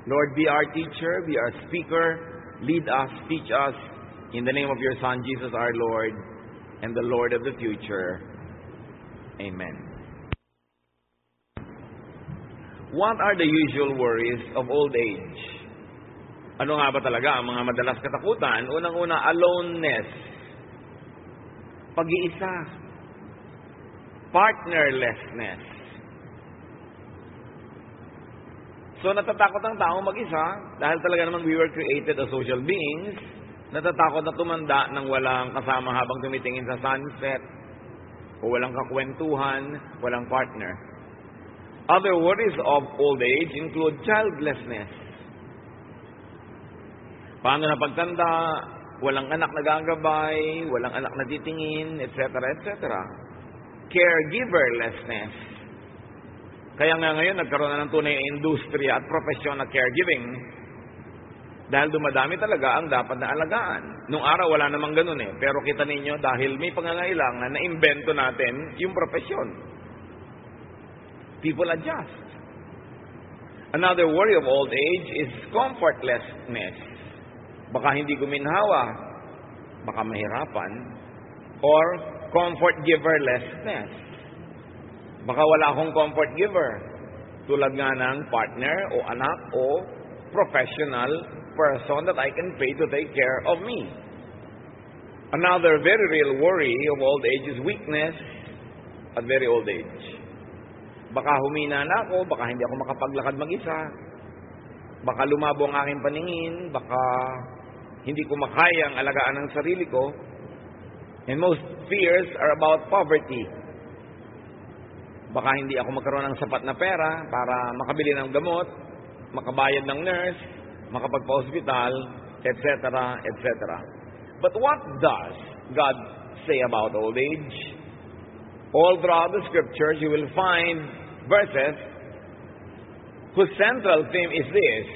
Lord, be our teacher, be our speaker, lead us, teach us, in the name of your Son, Jesus our Lord, and the Lord of the future. Amen. What are the usual worries of old age? Ano nga ba talaga ang mga madalas katakutan? Unang-una, aloneness. Pag-iisa. Partnerlessness. So natatakot ang tao mag-isa dahil talaga naman we were created as social beings. Natatakot na tumanda nang walang kasama habang tumitingin sa sunset o walang kakwentuhan, walang partner. Other worries of old age include childlessness. Paano na pagtanda, walang anak na gagabay, walang anak na titingin, etc., etc. Caregiverlessness. Kaya nga ngayon, nagkaroon na ng tunay na industriya at profesyon na caregiving dahil dumadami talaga ang dapat na alagaan. Nung araw, wala namang ganun eh. Pero kita ninyo, dahil may pangangailangan, na-invento natin yung profesyon. People adjust. Another worry of old age is comfortlessness. Baka hindi guminhawa, baka mahirapan, or comfort giverlessness. Baka wala akong comfort giver, tulad nga ng partner o anak o professional person that I can pay to take care of me. Another very real worry of old age is weakness at very old age. Baka humina na ako, baka hindi ako makapaglakad mag-isa, baka lumabo ang aking paningin, baka hindi ko makayang alagaan ang sarili ko. And most fears are about poverty. Baka hindi ako magkaroon ng sapat na pera para makabili ng gamot, makabayad ng nurse, makapagpa-hospital, etc., etc. But what does God say about old age? All throughout the scriptures, you will find verses whose central theme is this: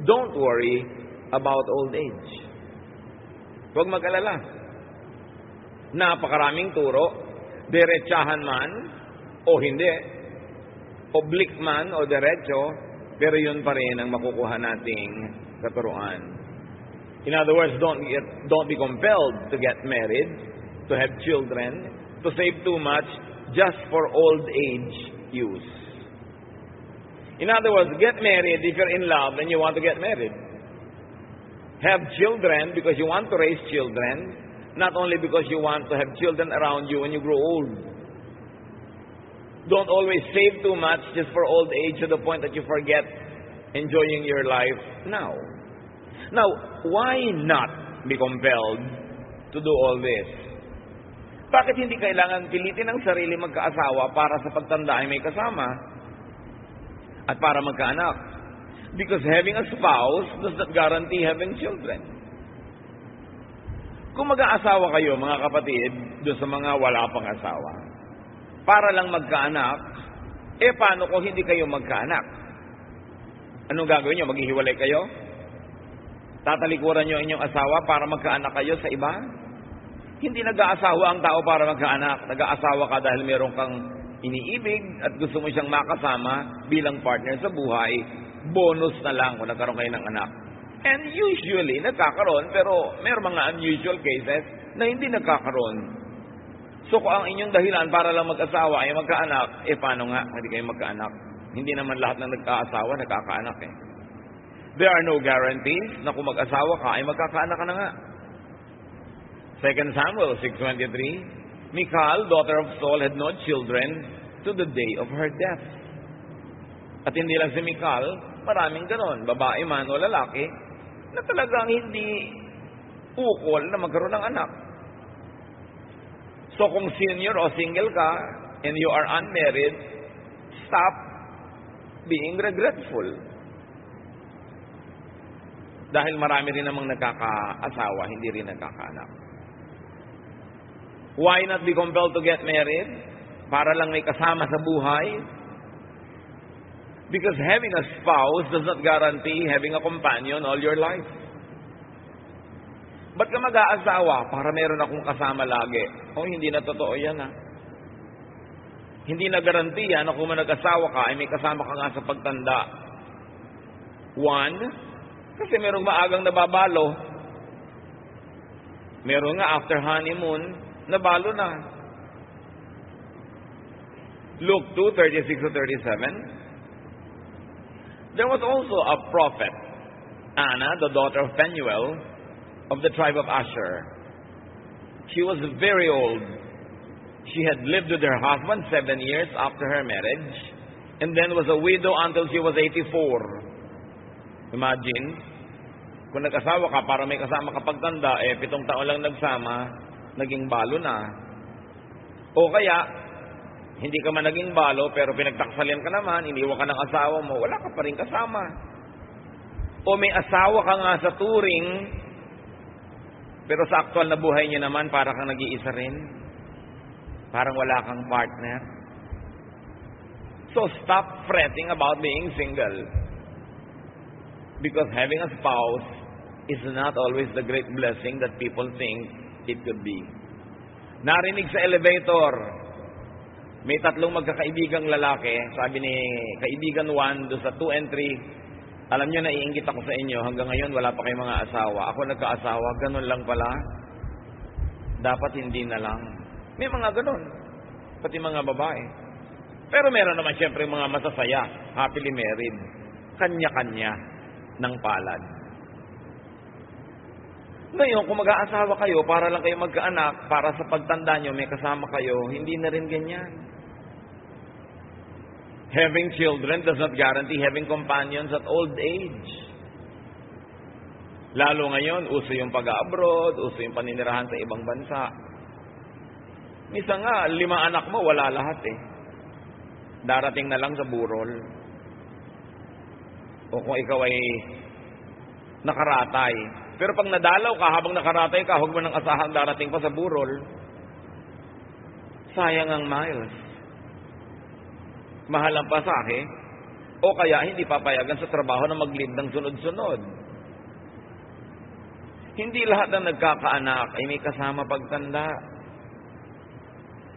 don't worry about old age. Huwag mag-alala. Napakaraming turo, diretsahan man o hindi, oblique man o diretso, pero yun pa rin ang makukuha nating katuruan. In other words, don't be compelled to get married, to have children, to save too much just for old age use. In other words, get married if you're in love and you want to get married. Have children because you want to raise children, not only because you want to have children around you when you grow old. Don't always save too much just for old age to the point that you forget enjoying your life now. Now, why not be compelled to do all this? Bakit hindi kailangan pilitin ang sarili magkaasawa para sa pagtanda ay may kasama at para magkaanak? Because having a spouse does not guarantee having children. Kung mag-aasawa kayo, mga kapatid, doon sa mga wala pang asawa, para lang magkaanak, paano kung hindi kayo magkaanak? Anong gagawin nyo? Maghihiwalay kayo? Tatalikuran nyo inyong asawa para magkaanak kayo sa iba? Hindi nag-aasawa ang tao para magkaanak. Nag-aasawa ka dahil meron kang iniibig at gusto mo siyang makasama bilang partner sa buhay. Bonus na lang kung nagkaroon kayo ng anak. And usually, nagkakaroon, pero mayroong mga unusual cases na hindi nagkakaroon. So kung ang inyong dahilan para lang mag-asawa ay magkaanak, paano nga hindi kayo magkaanak? Hindi naman lahat ng nagkaasawa nagkakaanak eh. There are no guarantees na kung mag-asawa ka ay magkakaanak ka na nga. 2 Samuel 6:23, Michal, daughter of Saul, had no children to the day of her death. At hindi lang si Michal, maraming ganon, babae man o lalaki, na talagang hindi ukol na magkaroon ng anak. So kung senior o single ka, and you are unmarried, stop being regretful. Dahil marami rin namang nagkakaasawa, hindi rin nagkakaanak. Why not be compelled to get married? Para lang may kasama sa buhay? Because having a spouse does not guarantee having a companion all your life. Ba't ka mag-aasawa? Para meron akong kasama lagi. Hindi na totoo yan ha. Hindi na garantiya na kung nag-asawa ka ay may kasama ka nga sa pagtanda. One, kasi merong maagang nababalo. Meron nga after honeymoon, nabalo na. Luke 2:36-37. There was also a prophet, Anna, the daughter of Phanuel, of the tribe of Asher. She was very old. She had lived with her husband 7 years after her marriage, and then was a widow until she was 84. Imagine, kung nag-asawa ka para may kasama kapag tanda, 7 taon lang nagsama, naging balo na. O kaya, hindi ka man naging balo, pero pinagtaksalian ka naman, iniwan ka ng asawa mo, wala ka pa rin kasama. O may asawa ka nga sa turing, pero sa aktual na buhay niya naman, para kang nag-iisa rin. Parang wala kang partner. So stop fretting about being single. Because having a spouse is not always the great blessing that people think it could be. Narinig sa elevator, may 3 magkakaibigang lalaki, sabi ni kaibigan 1 doon sa 2 and 3, alam nyo, naiinggit ako sa inyo, hanggang ngayon wala pa kayong mga asawa. Ako nagkaasawa, ganun lang pala. Dapat hindi na lang. May mga ganun, pati mga babae. Pero meron naman siyempre mga masasaya, happily married, kanya-kanya ng palad. Ngayon, kung mag-aasawa kayo, para lang kayo magkaanak, para sa pagtanda nyo, may kasama kayo, hindi na rin ganyan. Having children does not guarantee having companions at old age. Lalo ngayon, uso yung pag-abroad, uso yung paninirahan sa ibang bansa. Minsan nga, 5 anak mo, wala lahat eh. Darating na lang sa burol. O kung ikaw ay nakaratay. Pero pag nadalaw ka, habang nakaratay ka, huwag mo nang asahan darating pa sa burol. Sayang ang miles. Mahal ang pasahe. O kaya hindi papayagan sa trabaho na mag-lead ng sunod-sunod. Hindi lahat ng nagkakaanak ay may kasama pagtanda.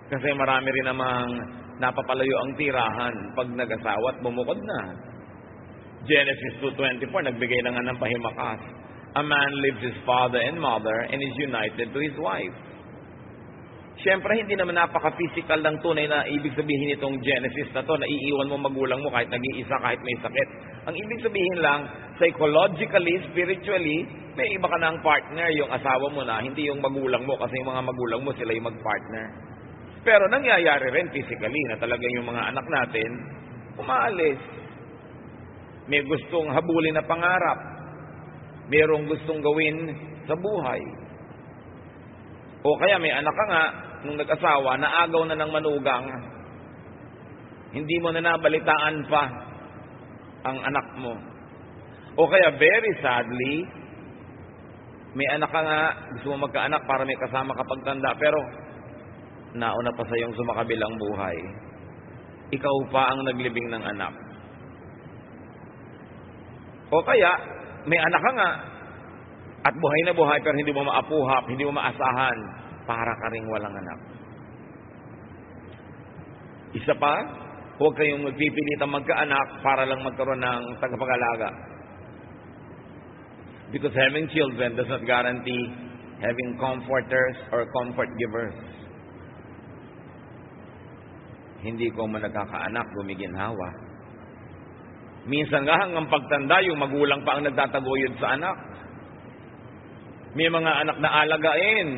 Kasi marami rin namang napapalayo ang tirahan pag nag-asawa at bumukod na. Genesis 2:24, nagbigay na nga ng pahimakas. A man leaves his father and mother and is united to his wife. Siyempre, hindi naman napaka-physical ng tunay na ibig sabihin itong Genesis na to, na iiwan mo magulang mo kahit nag-iisa, kahit may sakit. Ang ibig sabihin lang, psychologically, spiritually, may iba ka ng partner, yung asawa mo na, hindi yung magulang mo, kasi yung mga magulang mo, sila yung mag-partner. Pero nangyayari rin physically na talagang yung mga anak natin, umaalis. May gustong habulin na pangarap. Mayroong gustong gawin sa buhay. O kaya may anak ka nga, nung nag-asawa, naagaw na ng manugang. Hindi mo na nabalitaan pa ang anak mo. O kaya very sadly, may anak ka nga, gusto mo magkaanak para may kasama kapag tanda, pero nauna pa sa iyong sumakabilang buhay. Ikaw pa ang naglibing ng anak. O kaya, may anak ka nga, at buhay na buhay, pero hindi mo maapuhap, hindi mo maasahan, para ka ring walang anak. Isa pa, huwag kayong magpipilitang magkaanak para lang magkaroon ng tagapag-alaga. Because having children does not guarantee having comforters or comfort givers. Hindi ko man nagkakaanak, gumiginhawa. Minsan nga hanggang pagtanda, yung magulang pa ang nagtataguyod sa anak. May mga anak na alagain.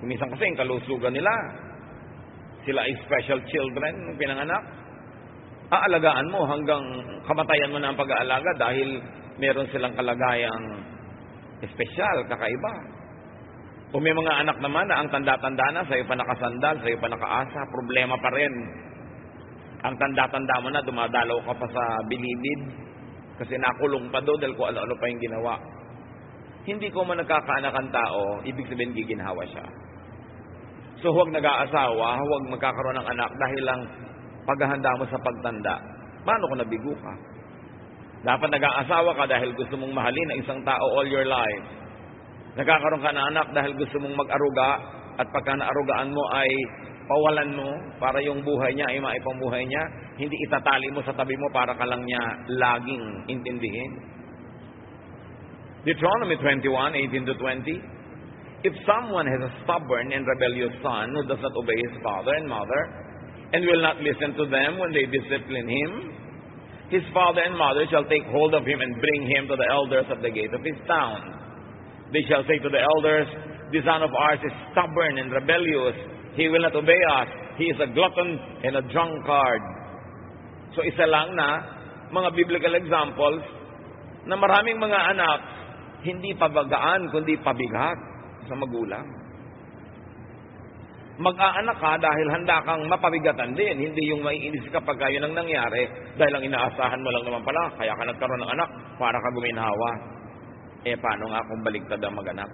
Minsan kasi yung kalusugan nila. Sila ay special children ng pinanganak. Aalagaan mo hanggang kamatayan mo na ang pag-aalaga dahil meron silang kalagayang espesyal, kakaiba. O may mga anak naman na ang tanda-tanda na, sa'yo pa nakasandal, sa'yo pa nakaasa, problema pa rin. Ang tanda-tanda mo na, dumadalaw ka pa sa bilibid kasi nakulong pa doon dahil kung ano-ano pa yung ginawa. Hindi ko man nagkakaanak ang tao, ibig sabihin giginhawa siya. So huwag nag-aasawa, huwag magkakaroon ng anak dahil lang paghahanda mo sa pagtanda. Paano kung nabigo ka? Dapat nag-aasawa ka dahil gusto mong mahalin ang isang tao all your life. Nagkakaroon ka ng anak dahil gusto mong mag-aruga at pagka naarugaan mo ay pawalan mo para yung buhay niya ay maipambuhay niya. Hindi itatali mo sa tabi mo para ka lang niya laging intindihin. Deuteronomy 21:18 to 20. If someone has a stubborn and rebellious son who does not obey his father and mother, and will not listen to them when they discipline him, his father and mother shall take hold of him and bring him to the elders of the gate of his town. They shall say to the elders, "The son of ours is stubborn and rebellious. He will not obey us. He is a glutton and a drunkard." So isa lang na mga biblical examples na maraming mga anak hindi pabagaan kundi pabigat sa magulang. Mag-aanak ka dahil handa kang mapabigatan din, hindi yung maiinis ka pagka yun ang nangyari dahil ang inaasahan mo lang naman pala, kaya ka nagkaroon ng anak para ka guminhawa. Paano nga kung baligtad ang mag-anak?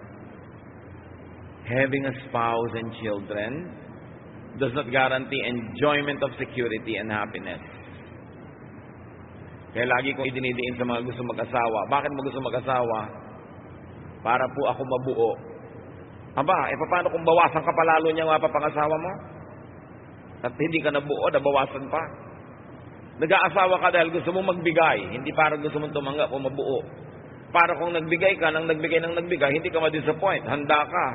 Having a spouse and children does not guarantee enjoyment of security and happiness. Kaya lagi kong idinidiin sa mga gusto mag-asawa. Bakit mo gusto mag-asawa? Para po ako mabuo. Aba, paano kung bawasan ka palalo niya nga papangasawa mo? At hindi ka nabuo, nabawasan pa. Nag-aasawa ka dahil gusto mo magbigay, hindi para gusto mong tumanggap o mabuo. Para kung nagbigay ka, nagbigay, hindi ka ma-disappoint, handa ka.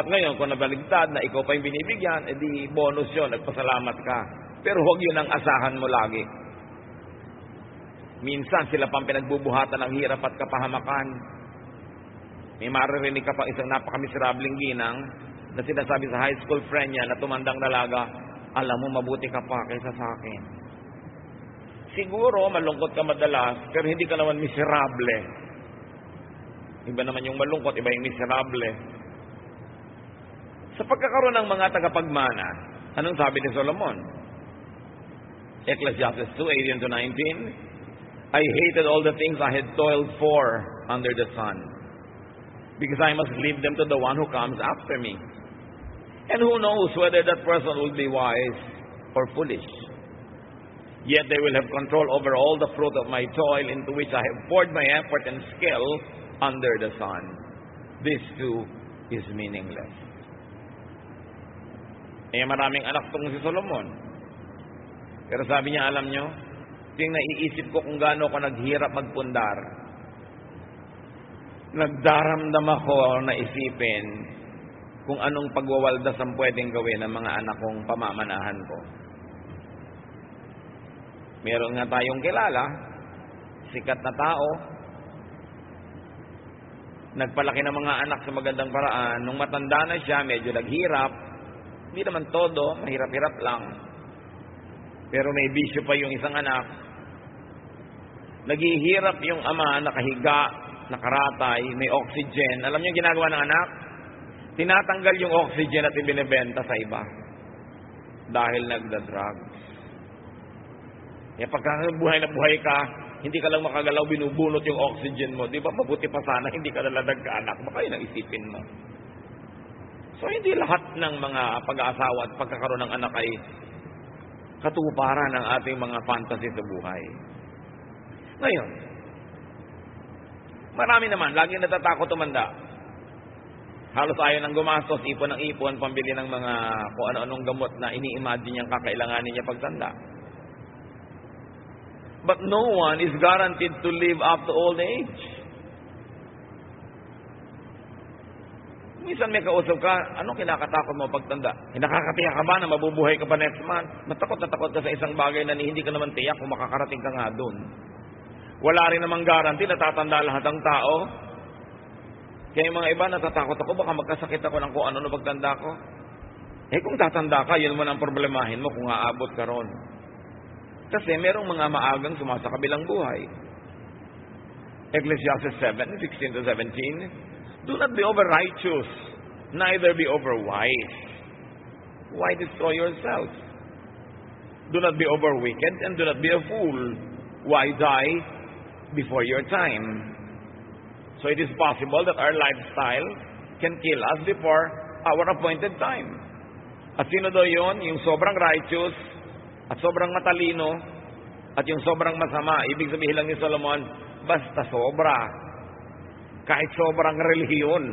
At ngayon, kung nabaligtad na ikaw pa yung binibigyan, edi bonus yun, nagpasalamat ka. Pero huwag yun ang asahan mo lagi. Minsan, sila pang pinagbubuhatan ng hirap at kapahamakan. May maririnig ka pa isang napakamiserableng ginang na sinasabi sa high school friend niya na tumandang dalaga, "Alam mo, mabuti ka pa kaysa sa akin." Siguro, malungkot ka madalas, pero hindi ka naman miserable. Iba naman yung malungkot, iba yung miserable. Sa pagkakaroon ng mga tagapagmana, anong sabi ni Solomon? Ecclesiastes 2:18 to 19, "I hated all the things I had toiled for under the sun, because I must leave them to the one who comes after me. And who knows whether that person will be wise or foolish. Yet they will have control over all the fruit of my toil, into which I have poured my effort and skill under the sun. This too is meaningless." Maraming anak tong si Solomon. Pero sabi niya, alam nyo, yung naiisip ko kung gaano ako naghirap magpundar. Nagdaramdam ako na isipin kung anong pagwawaldas ang pwedeng gawin ng mga anak kong pamamanahan ko. Meron nga tayong kilala, sikat na tao, nagpalaki ng mga anak sa magandang paraan. Nung matanda na siya, medyo naghirap. Hindi naman todo, mahirap-hirap lang. Pero may bisyo pa yung isang anak. Naghihirap yung ama, nakahiga, nakaratay, may oxygen. Alam niyo yung ginagawa ng anak? Tinatanggal yung oxygen at ibinebenta sa iba. Dahil nagda-drugs. Pagka buhay na buhay ka, hindi ka lang makagalaw, binubunot yung oxygen mo. Di ba mabuti pa sana, hindi ka naladag ka anak. Baka yun ang isipin mo. So hindi lahat ng mga pag-aasawa at pagkakaroon ng anak ay katuparan ng ating mga fantasy sa buhay. Ngayon, marami naman, laging natatakot tumanda. Halos ayaw nang gumastos, ipon ng ipon, pambili ng mga kung ano-anong gamot na ini-imagine niyang kakailanganin niya pagtanda. But no one is guaranteed to live up to old age. Minsan may kausap ka, anong kinakatakot mo pagtanda? Nakakatiyak ka ba na mabubuhay ka pa next month? Natakot ka sa isang bagay na hindi ka naman tiyak kung makakarating ka nga doon. Wala rin namang guarantee na tatanda lahat ng tao. Kaya yung mga iba, natatakot ako, baka magkasakit ako ng kung ano na pagtanda ko. Kung tatanda ka, yun mo ang problemahin mo kung aabot ka ron. Kasi merong mga maagang sumasakabilang buhay. Ecclesiastes 7:16 to 17, "Do not be over-righteous, neither be over-wise. Why destroy yourself? Do not be over-wicked, and do not be a fool. Why die before your time?" So it is possible that our lifestyle can kill us before our appointed time. At sino daw yun? Yung sobrang righteous, at sobrang matalino, at yung sobrang masama. Ibig sabihin lang ni Solomon, basta sobra. Kahit sobrang relihiyon,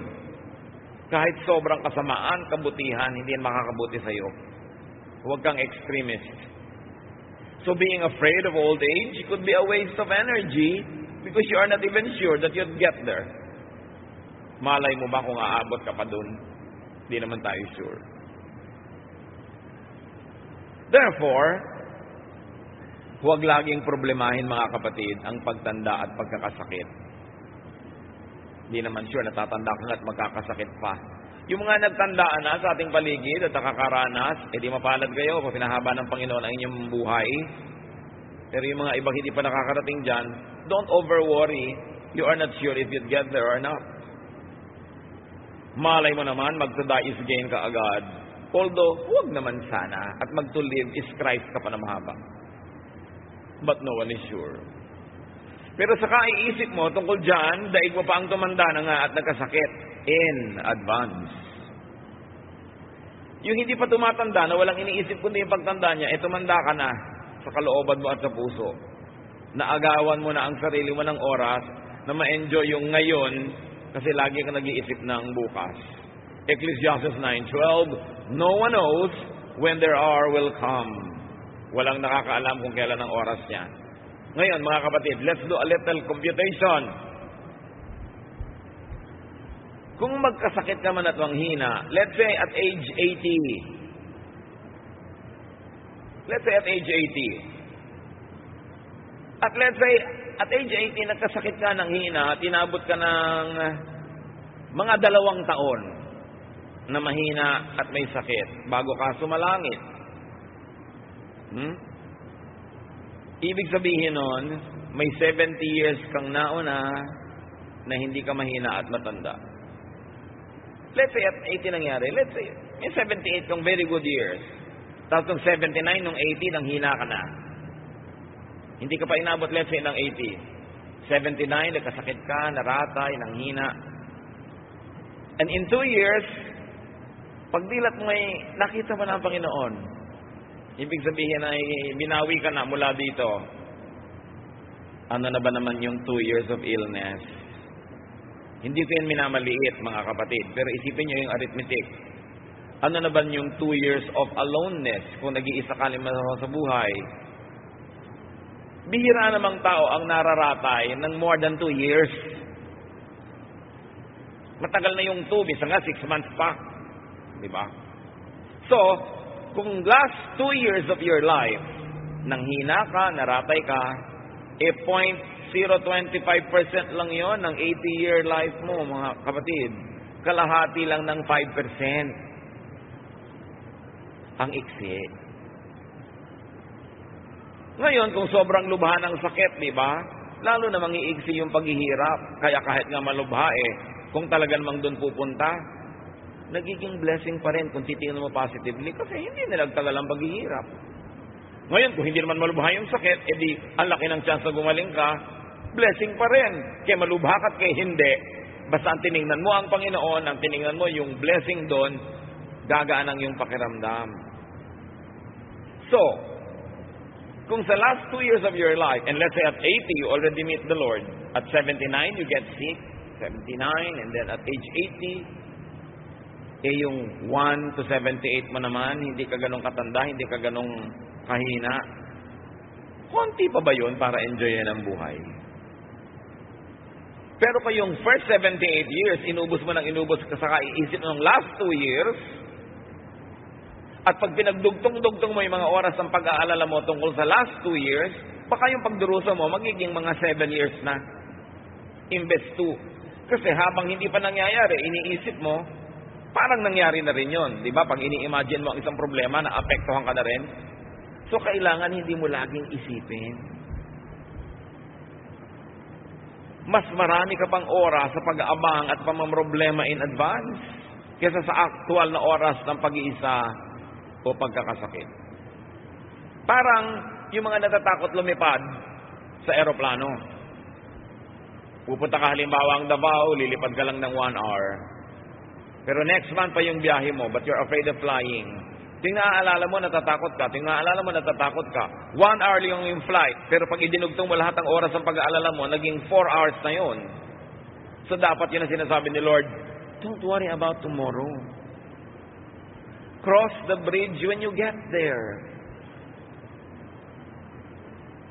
kahit sobrang kasamaan, kabutihan, hindi yan makakabuti sa iyo. Huwag kang extremist. So being afraid of old age could be a waste of energy because you are not even sure that you'd get there. Malay mo ba kung aabot ka pa dun? Di naman tayo sure. Therefore, huwag laging problemahin mga kapatid ang pagtanda at pagkakasakit. Di naman sure, natatanda ka at magkakasakit pa. Yung mga nagtandaan na sa ating paligid at nakakaranas, di mapalad kayo kung pinahaba ng Panginoon ang inyong buhay. Pero yung mga iba hindi pa nakakarating dyan, don't over-worry. You are not sure if you'd get there or not. Malay mo naman, mag-to-die is gain ka agad. Although, huwag naman sana. At mag-to-live is Christ ka pa na mahaba. But no one is sure. Pero sa kaiisip mo, tungkol dyan, daig mo pa ang tumanda na nga at nagkasakit in advance. Yung hindi pa tumatanda na walang iniisip kundi yung pagtanda niya, tumanda ka na sa kalooban mo at sa puso. Naagawan mo na ang sarili mo ng oras na ma-enjoy yung ngayon kasi lagi ka nag-iisip ng bukas. Ecclesiastes 9:12, no one knows when their hour will come. Walang nakakaalam kung kailan ang oras niya. Ngayon, mga kapatid, let's do a little computation. Kung magkasakit ka man at manghina, let's say at age 80. Let's say at age 80. At let's say, at age 80, nagkasakit ka ng hina at inabot ka ng mga 2 taon na mahina at may sakit bago ka sumalangit. Ibig sabihin nun, may 70 years kang nauna na hindi ka mahina at matanda. Let's say at 80 nangyari. Let's say, may 78 kang very good years. Tapos nung 79, nung 80, nang hina ka na. Hindi ka pa inabot, let's say, ng 80. 79, nagkasakit ka, naratay, nanghina. And in 2 years, pagdilat mo ay nakita mo na ang Panginoon. Ibig sabihin ay binawi ka na mula dito. Ano na ba naman yung 2 years of illness? Hindi ko yan minamaliit, mga kapatid. Pero isipin nyo yung arithmetic. Ano na ba yung 2 years of aloneness kung nag-iisa ka lima sa buhay? Bihira namang tao ang nararatay ng more than 2 years. Matagal na yung 2, bisa nga 6 months pa. Diba? So, kung last 2 years of your life, nang hina ka, naratay ka, 0.025% lang yon ng 80-year life mo, mga kapatid. Kalahati lang ng 5%. Ang iksi. Ngayon, kung sobrang lubha ng sakit, di ba? Lalo na mangiigsi yung paghihirap. Kaya kahit nga malubha kung talagang mang doon pupunta, nagiging blessing pa rin kung titingnan mo positively kasi hindi na nagtagal ang paghihirap. Ngayon, kung hindi naman malubha yung sakit, edi ang laki ng chance na gumaling ka, blessing pa rin. Kaya malubha ka at kaya hindi. Basta ang tinignan mo ang Panginoon, ang tinignan mo yung blessing doon, gagaan ang iyong pakiramdam. So, kung sa last 2 years of your life, and let's say at 80, you already meet the Lord. At 79, you get sick. 79, and then at age 80, yung 1 to 78 mo naman, hindi ka ganong katanda, hindi ka ganong kahina. Konti pa ba yun para enjoyin ang buhay? Pero kayong first 78 years, inubos mo ng inubos ka sa kaiisip ng last 2 years, at pag pinagdugtong-dugtong mo yung mga oras ng pag-aalala mo tungkol sa last 2 years, baka yung pagdurusa mo magiging mga 7 years na. Imbes 2. Kasi habang hindi pa nangyayari, iniisip mo, parang nangyari na rin yun. Di ba? Pag ini-imagine mo ang isang problema, naapektuhan ka na rin. So, kailangan hindi mo laging isipin. Mas marami ka pang oras sa pag-aabang at pamamroblema in advance kaysa sa actual na oras ng pag-iisa o pagkakasakit. Parang yung mga natatakot lumipad sa eroplano. Pupunta ka halimbawa ang Davao, lilipad ka lang ng 1 hour. Pero next month pa yung biyahe mo, but you're afraid of flying. Ting naaalala mo, natatakot ka. 1 hour lang yung flight. Pero pag idinugtong mo lahat ng oras ng pag-aalala mo, naging 4 hours na yun. So dapat yun ang sinasabi ni Lord, don't worry about tomorrow. Cross the bridge when you get there.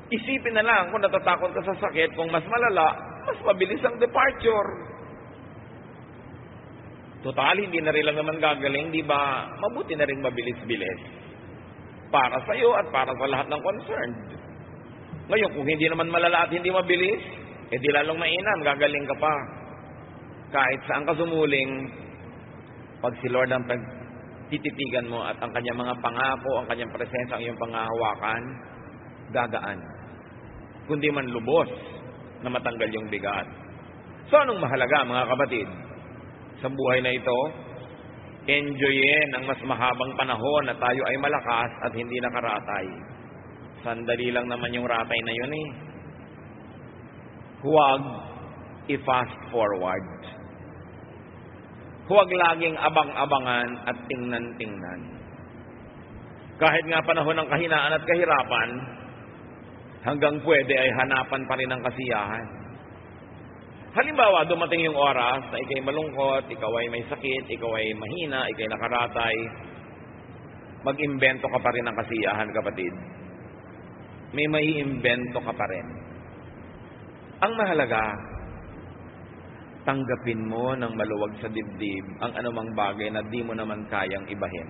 Isipin na lang kung natatakot ka sa sakit, kung mas malala, mas mabilis ang departure. Total, hindi na rin lang naman gagaling, di ba? Mabuti na rin mabilis-bilis. Para sa iyo at para sa lahat ng concerned. Ngayon, kung hindi naman malala at hindi mabilis, di lalong mainam, gagaling ka pa. Kahit saan ka sumuling, pag si Lord ang tititigan mo at ang kanyang mga pangako, ang kanyang presensya, ang iyong pangahawakan, gagaan. Kundi man lubos na matanggal yung bigat. So, anong mahalaga, mga kapatid? Sa buhay na ito, enjoyin ang mas mahabang panahon na tayo ay malakas at hindi nakaratay. Sandali lang naman yung ratay na yun eh. Huwag i-fast forward. Huwag laging abang-abangan at tingnan-tingnan. Kahit nga panahon ng kahinaan at kahirapan, hanggang pwede ay hanapan pa rin ang kasiyahan. Halimbawa, dumating yung oras na ikay malungkot, ikaw ay may sakit, ikaw ay mahina, ikay nakaratay, mag-imbento ka pa rin ng kasiyahan, kapatid. May maiimbento ka pa rin. Ang mahalaga, tanggapin mo ng maluwag sa dibdib ang anumang bagay na di mo naman kayang ibahin.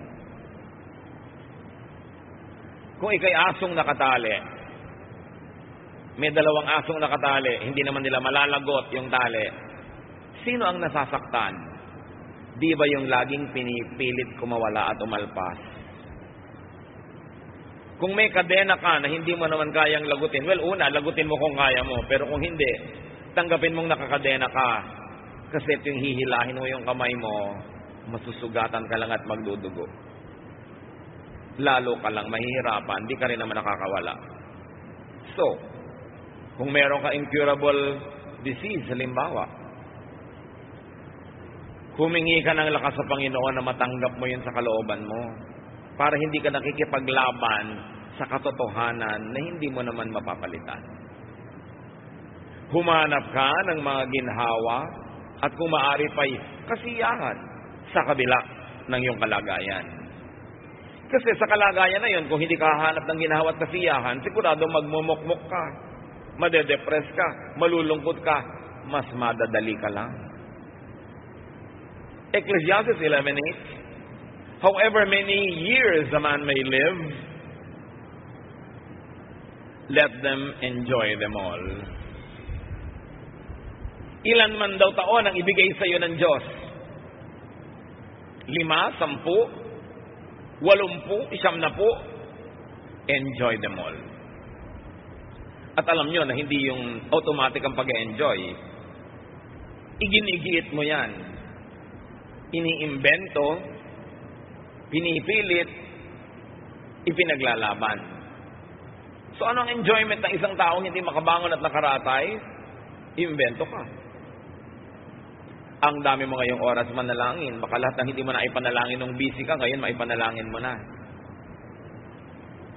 Kung ikay asong nakatali, may dalawang asong nakatali, hindi naman nila malalagot yung tali. Sino ang nasasaktan? Di ba yung laging pinipilit kumawala at umalpas? Kung may kadena ka na hindi mo naman kayang lagutin, well, una, lagutin mo kung kaya mo. Pero kung hindi, tanggapin mong nakakadena ka. Kasi ito yung hihilahin mo yung kamay mo, masusugatan ka lang at magdudugo. Lalo ka lang mahihirapan, di ka rin naman nakakawala. So, kung meron ka incurable disease, halimbawa, humingi ka ng lakas sa Panginoon na matanggap mo yun sa kalooban mo para hindi ka nakikipaglaban sa katotohanan na hindi mo naman mapapalitan. Humanap ka ng mga ginhawa at kung maaari pa'y kasiyahan sa kabila ng iyong kalagayan. Kasi sa kalagayan na yun, kung hindi ka hahanap ng ginhawa at kasiyahan, sigurado magmumukmuk ka. Madedepress ka, malulungkot ka, mas madadali ka lang. Ecclesiastes 11:8, however many years a man may live, let them enjoy them all. Ilan man daw taon ang ibigay sa iyo ng Diyos? 5, 10, 80, 90, enjoy them all. At alam nyo na hindi yung automatic ang pag-enjoy. Iginigiit mo yan. Iniimbento, pinipilit, ipinaglalaban. So ano ang enjoyment ng isang taong hindi makabangon at nakaratay? Iimbento ka. Ang dami mo ngayong oras manalangin. Baka lahat ng hindi mo na ipanalangin nung busy ka, ngayon maipanalangin mo na.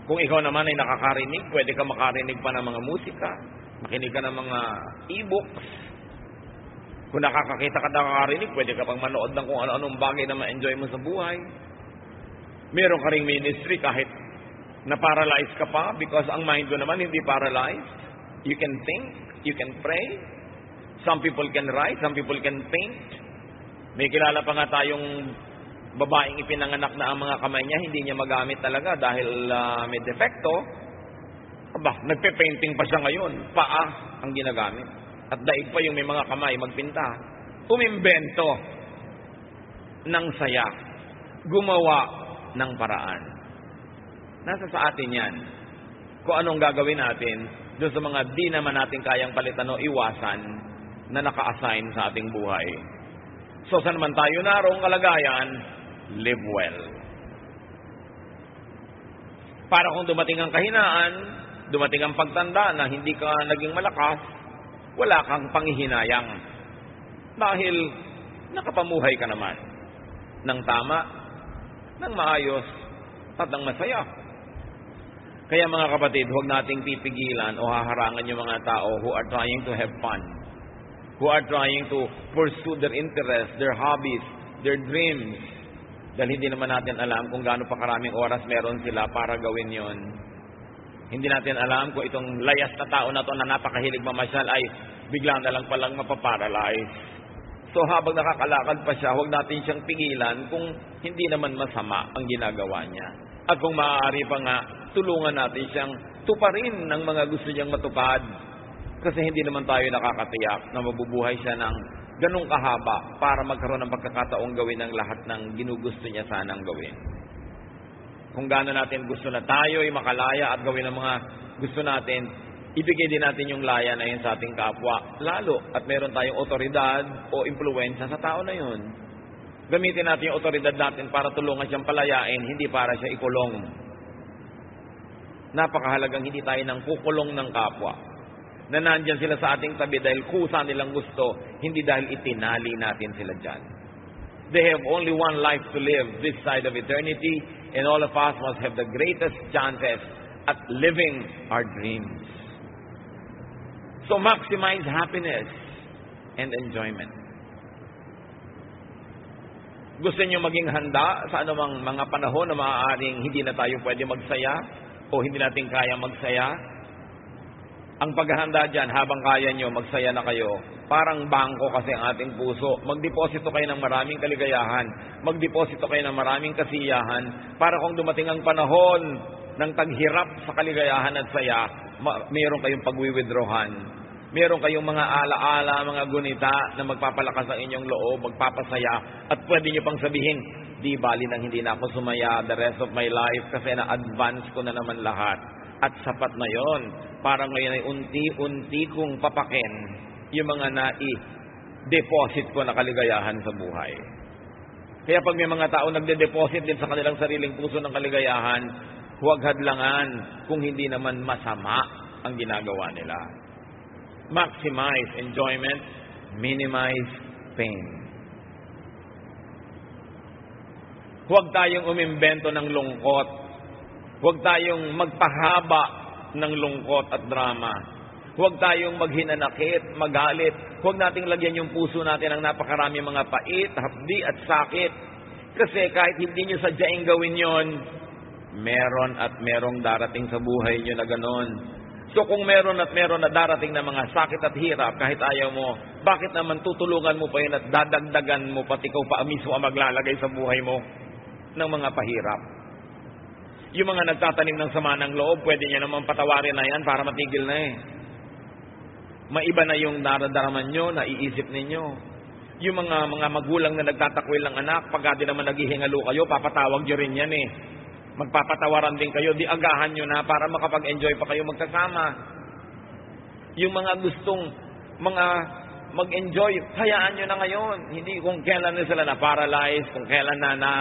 Kung ikaw naman ay nakakarinig, pwede ka makarinig pa ng mga musika, makinig ka ng mga e-books. Kung nakakakita ka nakakarinig, pwede ka pang manood ng kung ano-anong bagay na ma-enjoy mo sa buhay. Meron ka ring ministry kahit na-paralyze ka pa because ang mind mo naman hindi paralyzed. You can think, you can pray. Some people can write, some people can paint. May kilala pa nga tayong babaeng ipinanganak na ang mga kamay niya, hindi niya magamit talaga dahil may defekto. Aba, nagpe-painting pa siya ngayon. Paa ang ginagamit. At daig pa yung may mga kamay magpinta. Umimbento ng saya. Gumawa ng paraan. Nasa sa atin yan. Kung anong gagawin natin doon sa mga di naman natin kayang palitan o iwasan na naka-assign sa ating buhay. So, saan naman tayo naroong kalagayan, live well. Para kung dumating ang kahinaan, dumating ang pagtanda na hindi ka naging malakas, wala kang panghihinayang. Dahil nakapamuhay ka naman ng tama, ng maayos, at ng masaya. Kaya mga kapatid, huwag nating pipigilan o haharangan yung mga tao who are trying to have fun, who are trying to pursue their interests, their hobbies, their dreams. Dahil hindi naman natin alam kung gaano pa karaming oras meron sila para gawin yon. Hindi natin alam kung itong layas na tao na to na napakahilig mamasyal ay bigla na lang palang mapaparalyze. So habang nakakalakad pa siya, huwag natin siyang pigilan kung hindi naman masama ang ginagawa niya. At kung maaari pa nga, tulungan natin siyang tuparin ng mga gusto niyang matupad. Kasi hindi naman tayo nakakatiyak na mabubuhay siya ng ganung kahaba para magkaroon ng pagkakataong gawin ang lahat ng ginugusto niya sanang gawin. Kung gaano natin gusto na tayo ay makalaya at gawin ang mga gusto natin, ibigay din natin yung laya na yun sa ating kapwa. Lalo at meron tayong otoridad o impluwensya sa tao na yun. Gamitin natin yung otoridad natin para tulungan siyang palayain, hindi para siya ikulong. Napakahalagang hindi tayo nang kukulong ng kapwa. Na nandyan sila sa ating tabi dahil kusa nilang gusto, hindi dahil itinali natin sila dyan. They have only one life to live this side of eternity, and all of us must have the greatest chances at living our dreams. So maximize happiness and enjoyment. Gusto niyo maging handa sa anumang mga panahon na maaaring hindi na tayo pwede magsaya o hindi natin kaya magsaya? Ang paghahanda dyan, habang kaya nyo, magsaya na kayo. Parang bangko kasi ang ating puso. Magdeposito kayo ng maraming kaligayahan. Magdeposito kayo ng maraming kasiyahan. Para kung dumating ang panahon ng taghirap sa kaligayahan at saya, mayroon kayong pag-withdrawhan. Mayroon kayong mga alaala, mga gunita na magpapalakas ang inyong loob, magpapasaya. At pwede nyo pang sabihin, di bali nang hindi na ako sumaya the rest of my life kasi na-advance ko na naman lahat. At sapat na yon. Para ngayon ay unti-unti kong papakin yung mga nai-deposit ko na kaligayahan sa buhay. Kaya pag may mga tao nagde-deposit din sa kanilang sariling puso ng kaligayahan, huwag hadlangan kung hindi naman masama ang ginagawa nila. Maximize enjoyment, minimize pain. Huwag tayong umimbento ng lungkot. Huwag tayong magpahaba ng lungkot at drama. Huwag tayong maghinanakit, magalit. Huwag nating lagyan yung puso natin ng napakarami mga pait, hapdi at sakit. Kasi kahit hindi nyo sadyaing gawin yon, meron at merong darating sa buhay nyo na ganon. So kung meron at meron na darating na mga sakit at hirap, kahit ayaw mo, bakit naman tutulungan mo pa yun at dadagdagan mo pati ikaw pa mismo ang maglalagay sa buhay mo ng mga pahirap? Yung mga nagtatanim ng sama ng loob, pwede niya naman patawarin na yan para matigil na eh. Maiba na yung nararamdaman nyo, naiisip ninyo. Yung mga magulang na nagtatakwil ng anak, pagka di naman naghihingalo kayo, papatawag nyo rin yan eh. Magpapatawaran din kayo, di agahan nyo na para makapag-enjoy pa kayo magkasama. Yung mga gustong mag-enjoy, hayaan nyo na ngayon. Hindi kung kailan na sila na-paralyze, kung kailan na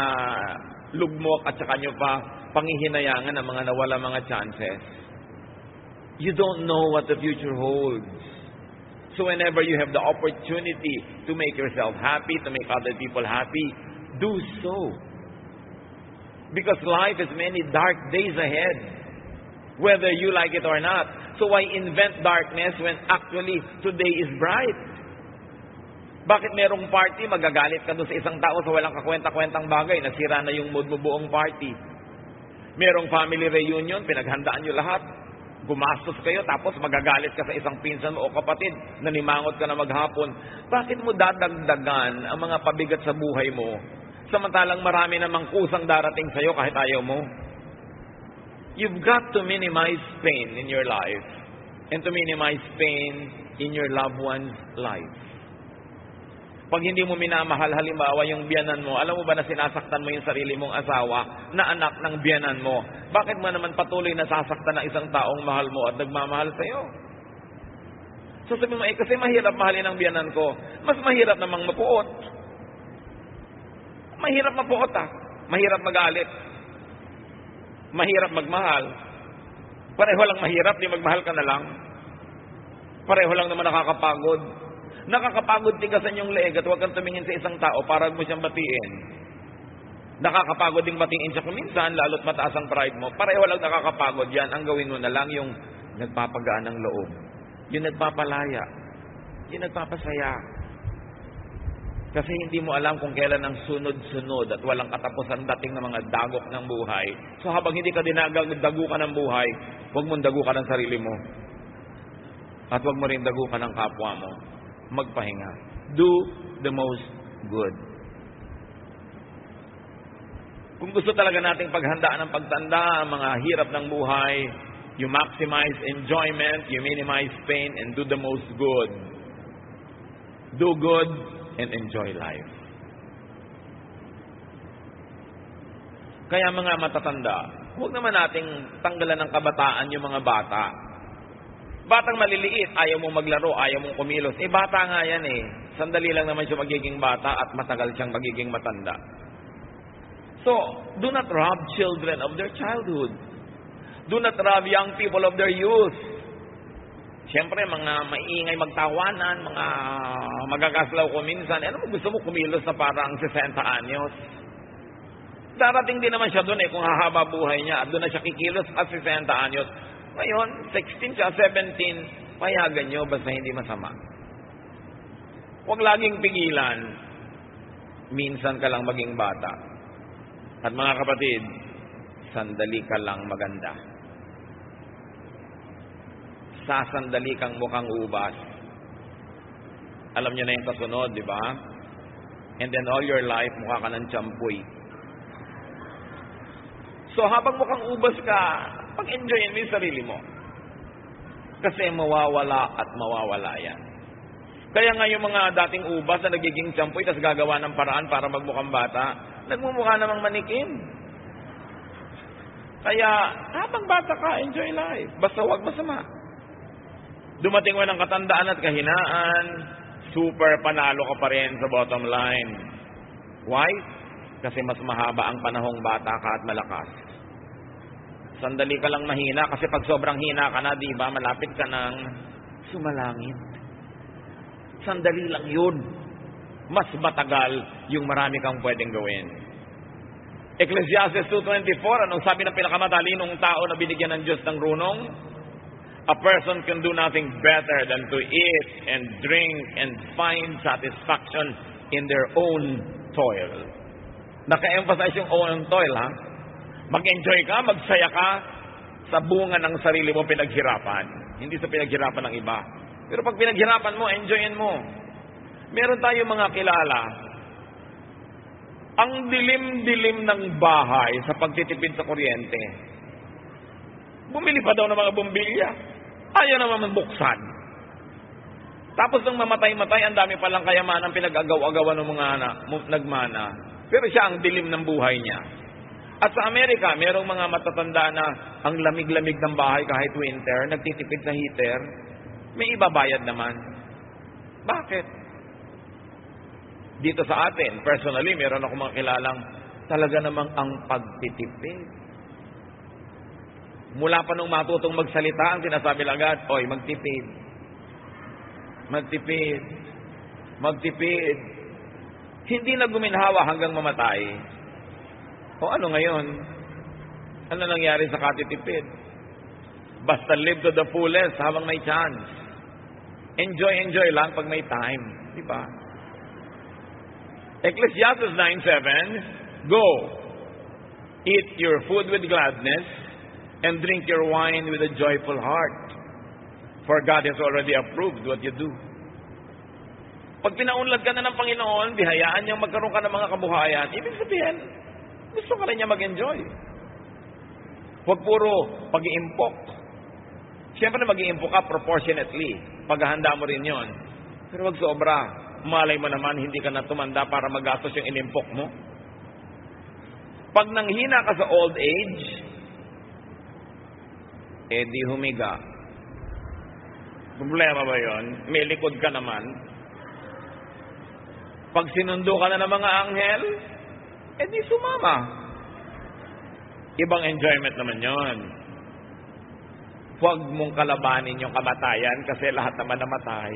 lugmok at saka nyo pa pangihinayangan ng mga nawala mga chances. You don't know what the future holds. So whenever you have the opportunity to make yourself happy, to make other people happy, do so. Because life has many dark days ahead, whether you like it or not. So why invent darkness when actually today is bright? Bakit merong party, magagalit ka doon sa isang tao sa walang kakwenta-kwentang bagay, nasira na yung mood mo buong party. Merong family reunion, pinaghandaan nyo lahat, gumastos kayo, tapos magagalit ka sa isang pinsan mo o kapatid, nanimangot ka na maghapon. Bakit mo dadagdagan ang mga pabigat sa buhay mo, samantalang marami namang kusang darating sa'yo kahit ayaw mo? You've got to minimize pain in your life and to minimize pain in your loved one's life. Pag hindi mo minamahal, halimbawa yung biyanan mo, alam mo ba na sinasaktan mo yung sarili mong asawa na anak ng biyanan mo? Bakit mo naman patuloy na sasaktan ng isang taong mahal mo at nagmamahal sa'yo? So sabi mo, kasi mahirap mahalin ang biyanan ko. Mas mahirap namang mapuot. Mahirap mapuot Mahirap magalit. Mahirap magmahal. Pareho lang mahirap, di magmahal ka na lang. Pareho lang naman nakakapagod. Nakakapagod tigasan yung leeg at huwag kang tumingin sa isang tao para mo siyang batiin. Nakakapagod ding batiin siya kuminsan, lalo't mataas ang pride mo. Pareho lang nakakapagod yan. Ang gawin mo na lang yung nagpapagaan ng loob. Yung nagpapalaya. Yung nagpapasaya. Kasi hindi mo alam kung kailan ang sunod-sunod at walang katapusan dating ng mga dagok ng buhay. So habang hindi ka dagukan ng buhay, huwag mong dagukan ng sarili mo. At huwag mo rin dagukan ng kapwa mo. Magpahinga. Do the most good. Kung gusto talaga nating paghandaan ng pagtanda, ang mga hirap ng buhay, you maximize enjoyment, you minimize pain, and do the most good. Do good and enjoy life. Kaya mga matatanda, huwag naman nating tanggalan ng kabataan yung mga bata. Batang maliliit, ayaw mong maglaro, ayaw mong kumilos. Bata nga yan eh. Sandali lang naman siya magiging bata at matagal siyang magiging matanda. So, do not rob children of their childhood. Do not rob young people of their youth. Siyempre, mga maingay magtawanan, mga magagaslaw ko minsan. Ano mo gusto mo kumilos na parang 60 anyos? Darating din naman siya doon kung hahaba buhay niya at doon na siya kikilos at 60 anyos. Ngayon, 16 siya, 17, payagan nyo basta hindi masama. Huwag laging pigilan. Minsan ka lang maging bata. At mga kapatid, sandali ka lang maganda. Sasandali kang mukhang ubas. Alam niyo na yung kasunod, di ba? And then all your life, mukha ka ng tsampoy. So habang mukhang ubas ka, pag-enjoyin mo yung sarili mo. Kasi mawawala at mawawala yan. Kaya nga yung mga dating ubas na nagiging tsampoy, tas gagawa ng paraan para magmukhang bata, nagmumukha namang manikin. Kaya, habang bata ka, enjoy life. Basta huwag masama. Dumating mo ng katandaan at kahinaan, super panalo ka pa rin sa bottom line. Why? Kasi mas mahaba ang panahong bata ka at malakas. Sandali ka lang mahina kasi pag sobrang hina ka na, di ba, malapit ka ng sumalangit. Sandali lang yun. Mas matagal yung marami kang pwedeng gawin. Ecclesiastes 2:24, anong sabi ng pinakamatalinong tao na binigyan ng Diyos ng runong? A person can do nothing better than to eat and drink and find satisfaction in their own toil. Naka-emphasize yung own toil, ha? Mag-enjoy ka, magsaya ka sa bunga ng sarili mo pinaghirapan. Hindi sa pinaghirapan ng iba. Pero pag pinaghirapan mo, enjoyin mo. Meron tayong mga kilala. Ang dilim-dilim ng bahay sa pagtitipid sa kuryente. Bumili pa daw ng mga bumbilya. Ayaw naman buksan. Tapos nung mamatay-matay, ang dami palang kayamanan pinag-agaw-agawan ng mga nagmana. Pero siya ang dilim ng buhay niya. At sa Amerika, merong mga matatanda na ang lamig-lamig ng bahay kahit winter, nagtitipid sa heater, may ibabayad naman. Bakit? Dito sa atin, personally, meron ako mga kilalang talaga namang ang pagtitipid. Mula pa nung matutong magsalita, ang sinasabi lang agad, oy, magtipid. Magtipid. Magtipid. Hindi na guminhawa hanggang mamatay. O ano ngayon? Ano nangyari sa katitipid? Basta live to the fullest habang may chance. Enjoy lang pag may time. Di ba? Ecclesiastes 9:7, go, eat your food with gladness, and drink your wine with a joyful heart, for God has already approved what you do. Pag pinaunlad ka na ng Panginoon, bihayaan niyang magkaroon ka ng mga kabuhayan, ibig sabihin, gusto ka rin niya mag-enjoy. Huwag puro pag-iimpok. Siyempre mag-iimpok ka proportionately. Paghahanda mo rin yon. Pero huwag sobra. Malay mo naman, hindi ka na tumanda para magastos yung inimpok mo. Pag nanghina ka sa old age, di humiga. Problema ba yon? May likod ka naman. Pag sinundo ka na ng mga anghel, di sumama. Ibang enjoyment naman yon. Huwag mong kalabanin yung kamatayan kasi lahat naman namatay.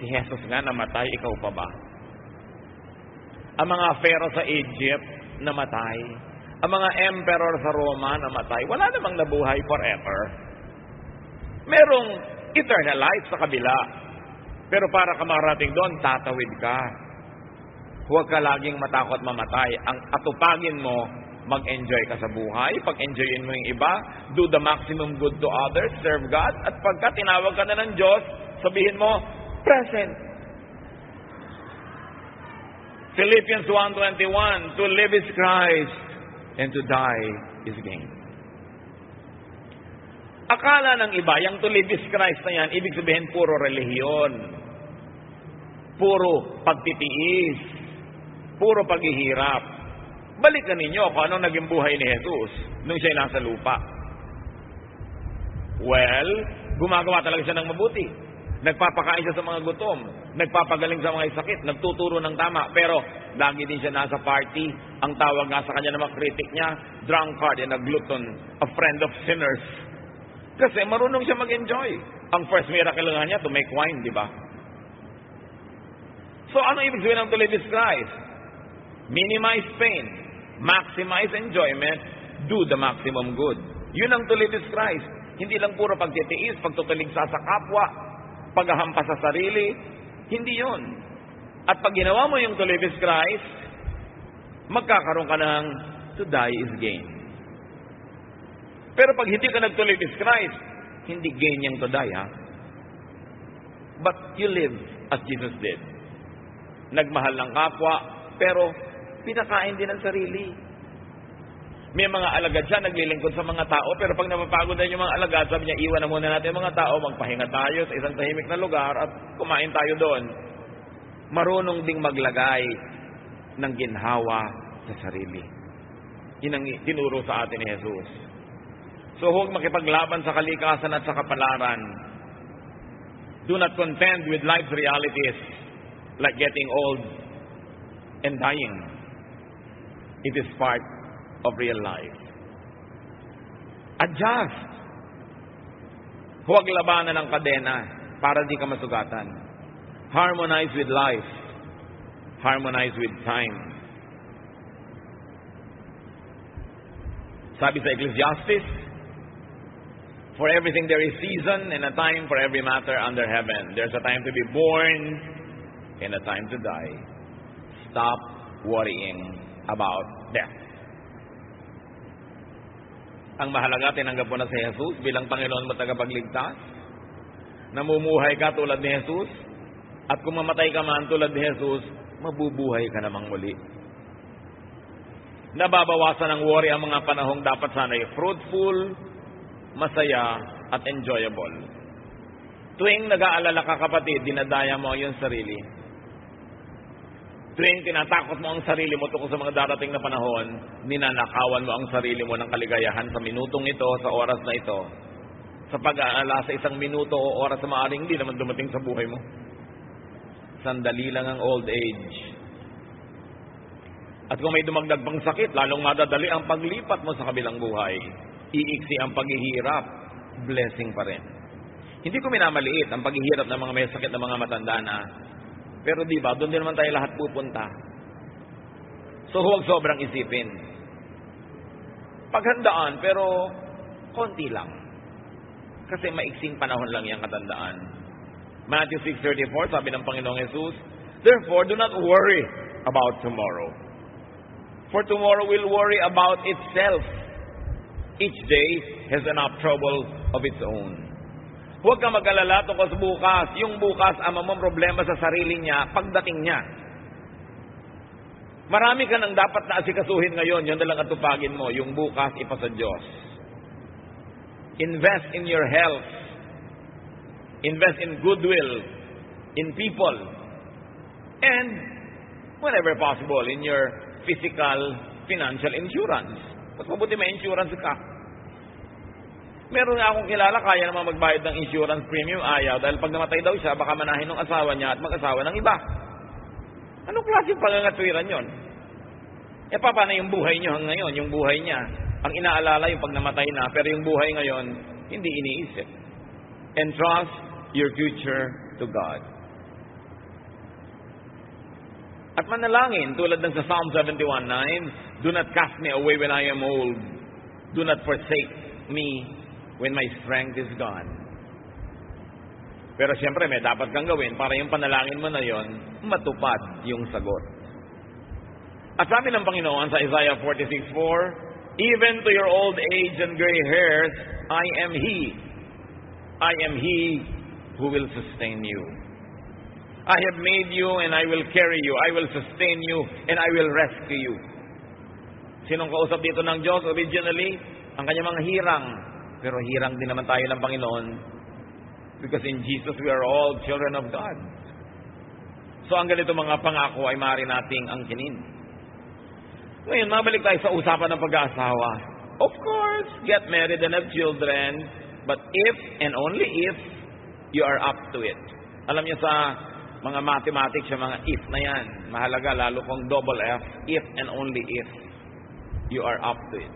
Si Jesus nga namatay, ikaw pa ba? Ang mga pharaoh sa Egypt, namatay. Ang mga emperor sa Roma, namatay. Wala namang nabuhay forever. Merong eternal life sa kabila. Pero para ka marating doon, tatawid ka. Huwag ka laging matakot mamatay. Ang atupagin mo, mag-enjoy ka sa buhay. Pag-enjoyin mo yung iba, do the maximum good to others, serve God. At pagka tinawag ka na ng Diyos, sabihin mo, present. Philippians 1:21, to live is Christ, and to die is gain. Akala ng iba, yung to live is Christ na yan, ibig sabihin puro relihiyon, puro pagtitiis, puro paghihirap. Balikan ninyo kung anong naging buhay ni Jesus nung siya nasa lupa. Well, gumagawa talaga siya ng mabuti. Nagpapakain siya sa mga gutom, nagpapagaling sa mga sakit, nagtuturo ng tama, pero lagi din siya nasa party. Ang tawag nga sa kanya ng mga kritik niya, drunkard and a glutton, a friend of sinners. Kasi marunong siya mag-enjoy. Ang first miracle nga niya, to make wine, di ba? So ano ibig sabihin ng to live is Christ? Minimize pain, maximize enjoyment, do the maximum good. Yun ang to live is Christ. Hindi lang puro pagtitiis, pagtutuligsa sa kapwa, paghahampas sa sarili. Hindi yun. At pag ginawa mo yung to live is Christ, magkakaroon ka ng to die is gain. Pero pag hindi ka nag to live is Christ, hindi gain yung to die, ha? But you live as Jesus did. Nagmahal ng kapwa, pero pinakain din ang sarili. May mga alagad siya, naglilingkod sa mga tao, pero pag napapagod na yung mga alagad, sabi niya, iwan na muna natin yung mga tao, magpahinga tayo sa isang tahimik na lugar at kumain tayo doon. Marunong ding maglagay ng ginhawa sa sarili. Yun ang tinuro sa atin ni Jesus. So huwag makipaglaban sa kalikasan at sa kapalaran. Do not contend with life's realities like getting old and dying. It is part of real life. Adjust. Huwag labanan ng kadena para di ka masugatan. Harmonize with life. Harmonize with time. Sabi sa Ecclesiastes, for everything there is season and a time for every matter under heaven. There's a time to be born and a time to die. Stop worrying about death. Ang mahalaga, tinanggap mo na si Jesus bilang Panginoon mo tagapagligtas. Namumuhay ka tulad ni Jesus. At kung mamatay ka man tulad ni Jesus, mabubuhay ka namang muli. Nababawasan ng worry ang mga panahong dapat sana'y fruitful, masaya, at enjoyable. Tuwing nag-aalala ka, kapatid, dinadaya mo yung sarili. Tuwing tinatakot mo ang sarili mo tungkol sa mga darating na panahon, ninanakawan mo ang sarili mo ng kaligayahan sa minutong ito, sa oras na ito. Sa pag-aalala sa isang minuto o oras na maaaring hindi naman dumating sa buhay mo. Sandali lang ang old age. At kung may dumagdag pang sakit, lalong madadali ang paglipat mo sa kabilang buhay. Iiksi ang paghihirap, blessing pa rin. Hindi ko minamaliit ang paghihirap ng mga may sakit na mga matanda na. Pero di ba, doon din naman tayo lahat pupunta. So huwag sobrang isipin. Paghandaan, pero konti lang. Kasi maiksing panahon lang yung katandaan. Matthew 6:34, sabi ng Panginoong Jesus, therefore, do not worry about tomorrow. For tomorrow will worry about itself. Each day has enough trouble of its own. Huwag kang mag-alala tungkol sa bukas. Yung bukas, ang mamang problema sa sarili niya, pagdating niya. Marami ka nang dapat na asikasuhin ngayon, yun na lang atupagin mo. Yung bukas, ipa sa Diyos. Invest in your health. Invest in goodwill, in people. And, whenever possible, in your physical, financial insurance. Mas mabuti may insurance ka. Meron nga akong kilala, kaya naman magbayad ng insurance premium, ayaw. Dahil pag namatay daw siya, baka manahin ng asawa niya at mag-asawa ng iba. Anong klaseng pangangatwiran yon? E paano yung buhay niyo ngayon? Yung buhay niya, ang inaalala yung pag namatay na, pero yung buhay ngayon, hindi iniisip. Entrust your future to God. At manalangin, tulad ng sa Psalm 71:9, do not cast me away when I am old. Do not forsake me when my strength is gone. Pero siyempre, may dapat kang gawin para yung panalangin mo na yon, matupad yung sagot. At sabi ng Panginoon sa Isaiah 46:4, even to your old age and gray hairs, I am He. I am He who will sustain you. I have made you and I will carry you. I will sustain you and I will rescue you. Sinong kausap dito ng Diyos? Originally, ang kanyang mga hirang. Pero hirang din naman tayo ng Panginoon. Because in Jesus, we are all children of God. So ang ganito mga pangako ay maaari nating angkinin. Ngayon, mabalik tayo sa usapan ng pag-aasawa. Of course, get married and have children, but if and only if you are up to it. Alam niyo sa mga mathematics, yung mga if na yan, mahalaga lalo kung double F, if and only if you are up to it.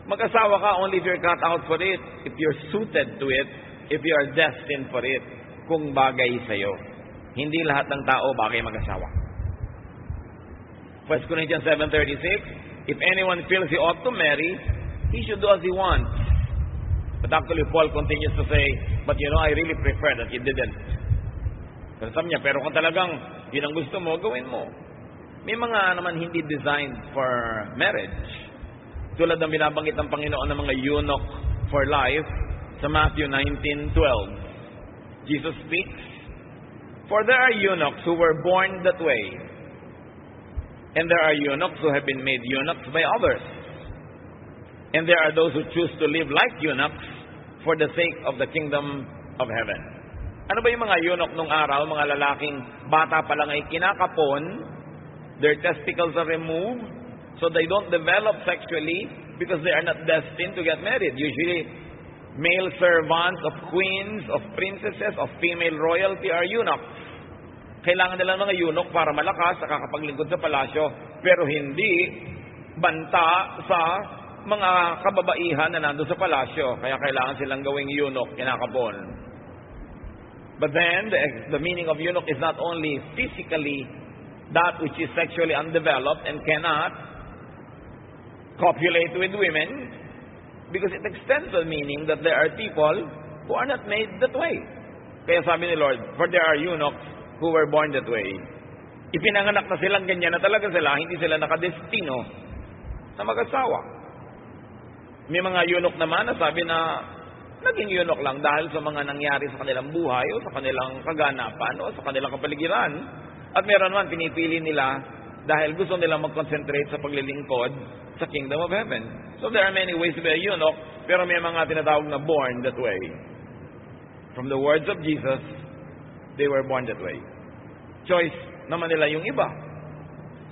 Mag-asawa ka only if you're cut out for it, if you're suited to it, if you are destined for it, kung bagay sa'yo. Hindi lahat ng tao bagay mag-asawa. 1 Corinthians 7:36, if anyone feels he ought to marry, he should do as he wants. But actually, Paul continues to say, but you know, I really prefer that you didn't. Pero sabi niya, pero kung talagang yun ang gusto mo, gawin mo. May mga naman hindi designed for marriage. Tulad ng binabanggit ng Panginoon ng mga eunuch for life sa Matthew 19:12. Jesus speaks, for there are eunuchs who were born that way, and there are eunuchs who have been made eunuchs by others. And there are those who choose to live like eunuchs for the sake of the kingdom of heaven. Ano ba yung mga eunuch nung araw? Mga lalaking bata pa lang ay kinakapon, their testicles are removed, so they don't develop sexually because they are not destined to get married. Usually, male servants of queens, of princesses, of female royalty are eunuchs. Kailangan nila ng mga eunuch para malakas sa kakapaglingkod sa palasyo, pero hindi banta sa mga kababaihan na nandun sa palasyo. Kaya kailangan silang gawing eunuch, kinakapon. But then, the meaning of eunuch is not only physically that which is sexually undeveloped and cannot copulate with women, because it extends the meaning that there are people who are not made that way. Kaya sabi ni Lord, for there are eunuchs who were born that way. Ipinanganak na silang ganyan na talaga sila, hindi sila nakadestino na mag-asawa. May mga eunuch naman na sabi na naging eunuch lang dahil sa mga nangyari sa kanilang buhay o sa kanilang kaganapan o sa kanilang kapaligiran. At meron naman pinipili nila dahil gusto nilang mag-concentrate sa paglilingkod sa kingdom of heaven. So there are many ways to be a eunuch, pero may mga tinatawag na born that way. From the words of Jesus, they were born that way. Choice naman nila yung iba.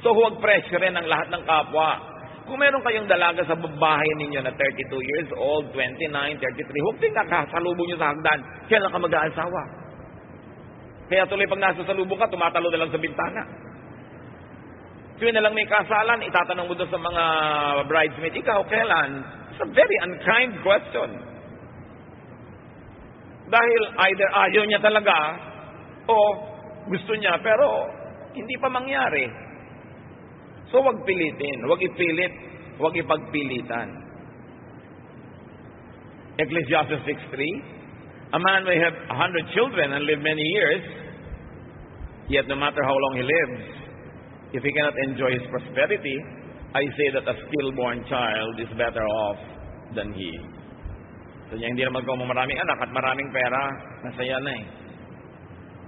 So huwag pressure rin ang lahat ng kapwa. Kung meron kayong dalaga sa bahay ninyo na 32 years old, 29, 33, huwag din nakasalubong nyo sa hagdan. Kailan ka mag-aasawa? Kaya tuloy pag nasa salubong ka, tumatalo na lang sa bintana. Tuwing na lang may kasalan, itatanong mo doon sa mga bridesmaid, ikaw, kailan? It's a very unkind question. Dahil either ayaw niya talaga o gusto niya pero hindi pa mangyari. So wag pilitin, wag ipilit, wag ipagpilitan. Ecclesiastes 6:3, a man may have 100 children and live many years, yet no matter how long he lives, if he cannot enjoy his prosperity, I say that a stillborn child is better off than he. So hindi naman kung maraming anak at maraming pera, nasaya na eh.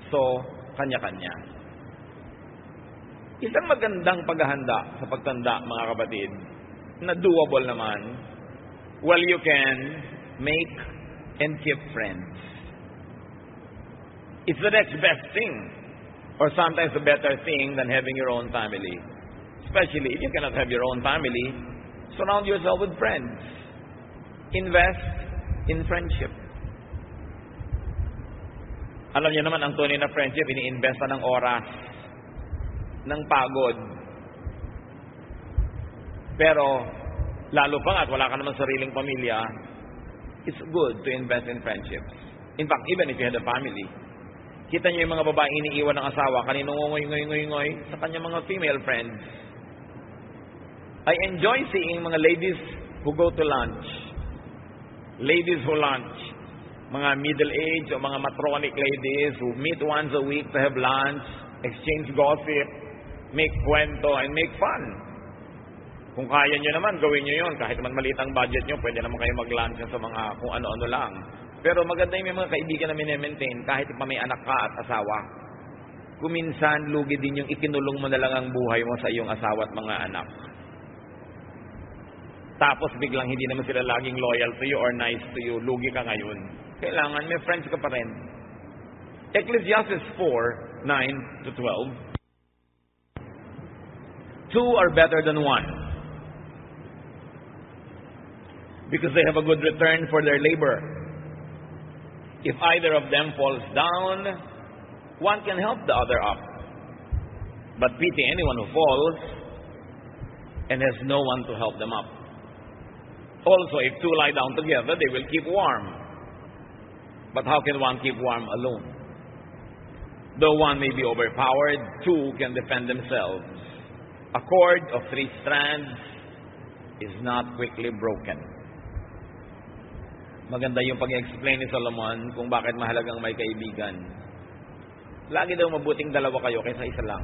So, kanya-kanya. Isang magandang paghahanda sa pagtanda, mga kapatid, na doable naman, well, you can make and keep friends. It's the next best thing, or sometimes a better thing than having your own family. Especially if you cannot have your own family, surround yourself with friends. Invest in friendship. Alam niyo naman, ang tunay na friendship, ini-investa ng oras, ng pagod. Pero, lalo pa nga at wala ka naman sariling pamilya, it's good to invest in friendships. In fact, even if you had a family, kita niyo yung mga babae iniiwan ng asawa, kaninong ngoy sa kanyang mga female friends. I enjoy seeing mga ladies who go to lunch. Ladies who lunch. Mga middle-age o mga matronic ladies who meet once a week to have lunch, exchange gossip, make kwento, and make fun. Kung kaya nyo naman, gawin nyo yun. Kahit man maliit ang budget nyo, pwede naman kayo mag-lunch sa mga kung ano-ano lang. Pero maganda yung may mga kaibigan na minemaintain kahit pa may anak ka at asawa. Kuminsan, lugi din yung ikinulong mo na lang ang buhay mo sa iyong asawa at mga anak. Tapos biglang hindi naman sila laging loyal to you or nice to you. Lugi ka ngayon. Kailangan may friends ka pa rin. Ecclesiastes 4:9 to 12. Two are better than one, because they have a good return for their labor. If either of them falls down, one can help the other up. But pity anyone who falls and has no one to help them up. Also, if two lie down together, they will keep warm. But how can one keep warm alone? Though one may be overpowered, two can defend themselves. A cord of 3 strands is not quickly broken. Maganda yung pag-explain ni Solomon kung bakit mahalagang may kaibigan. Lagi daw mabuting dalawa kayo kaysa isa lang.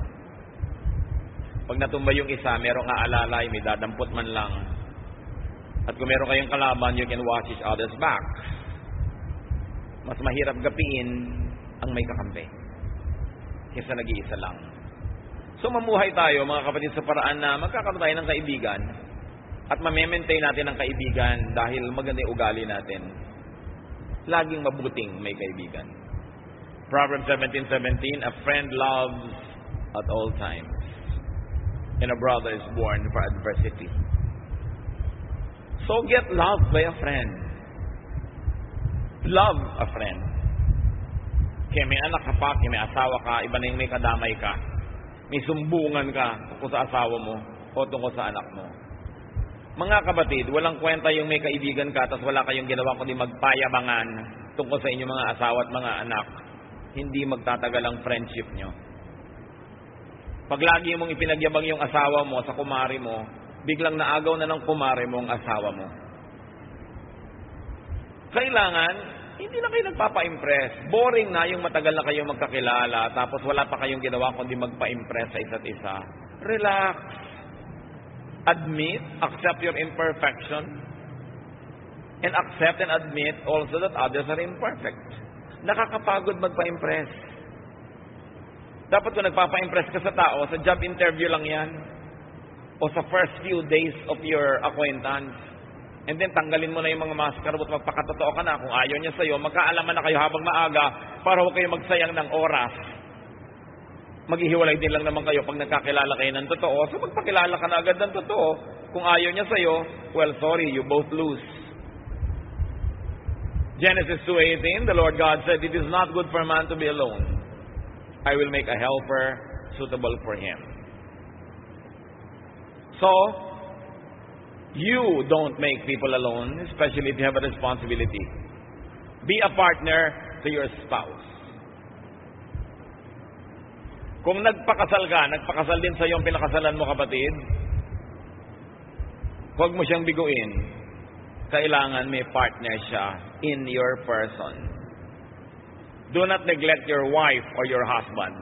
Pag natumba yung isa, merong aalalay, may dadampot man lang. At kung meron kayong kalaban, you can watch each other's back. Mas mahirap gapiin ang may kakampi kaysa nag-iisa lang. So mamuhay tayo, mga kapatid, sa paraan na magkakaroon tayo ng kaibigan at ma-maintain natin ang kaibigan dahil maganda yung ugali natin. Laging mabuting may kaibigan. Proverbs 17:17, a friend loves at all times, and a brother is born for adversity. So get loved by a friend. Love a friend. Kaya may anak ka pa, kaya may asawa ka, iba na yung may kadamay ka. May sumbungan ka tungkol sa asawa mo o tungkol sa anak mo. Mga kapatid, walang kwenta yung may kaibigan ka tapos wala kayong ginawa kundi magpayabangan tungkol sa inyong mga asawa at mga anak. Hindi magtatagal ang friendship nyo. Pag lagi mong ipinagyabang yung asawa mo sa kumari mo, biglang naagaw na ng kumari mo ang asawa mo. Kailangan, hindi na kayo nagpapa-impress. Boring na yung matagal na kayong magkakilala tapos wala pa kayong ginawa kundi magpa-impress sa isa't isa. Relax. Admit, accept your imperfection, and accept and admit also that others are imperfect. Nakakapagod magpa-impress. Dapat kung nagpapa-impress ka sa tao, sa job interview lang yan, o sa first few days of your acquaintance, and then tanggalin mo na yung mga maskara at magpakatotoo ka na. Kung ayaw niya sa'yo, magkaalaman na kayo habang maaga para huwag kayo magsayang ng oras. Maghihiwalay din lang naman kayo pag nagkakilala kayo ng totoo. So magpakilala ka na agad ng totoo. Kung ayaw niya sa'yo, well, sorry, you both lose. Genesis 2:18, the Lord God said, it is not good for a man to be alone. I will make a helper suitable for him. So, you don't make people alone, especially if you have a responsibility. Be a partner to your spouse. Kung nagpakasal ka, nagpakasal din sa iyo ang pinakasalan mo, kapatid, huwag mo siyang biguin. Kailangan may partner siya in your person. Do not neglect your wife or your husband.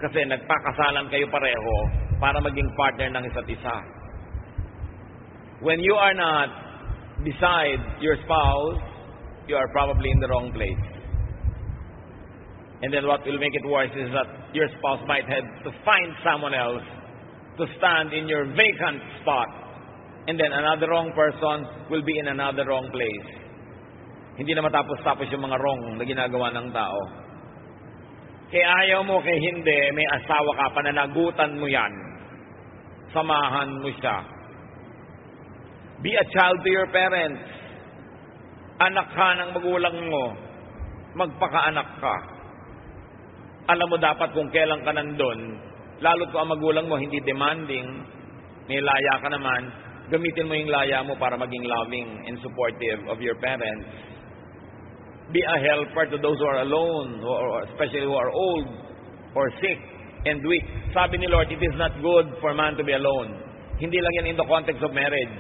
Kasi nagpakasalan kayo pareho para maging partner ng isa't isa. When you are not beside your spouse, you are probably in the wrong place. And then what will make it worse is that your spouse might have to find someone else to stand in your vacant spot. And then another wrong person will be in another wrong place. Hindi na matapos-tapos yung mga wrong na ginagawa ng tao. Kaya ayaw mo, kaya hindi, may asawa ka, pananagutan mo yan. Samahan mo siya. Be a child to your parents. Anak ka ng magulang mo. Magpakaanak ka. Alam mo dapat kung kailan ka nandun, lalo't kung ang magulang mo hindi demanding, may laya ka naman, gamitin mo yung laya mo para maging loving and supportive of your parents. Be a helper to those who are alone, or especially who are old or sick and weak. Sabi ni Lord, it is not good for man to be alone. Hindi lang yan in the context of marriage.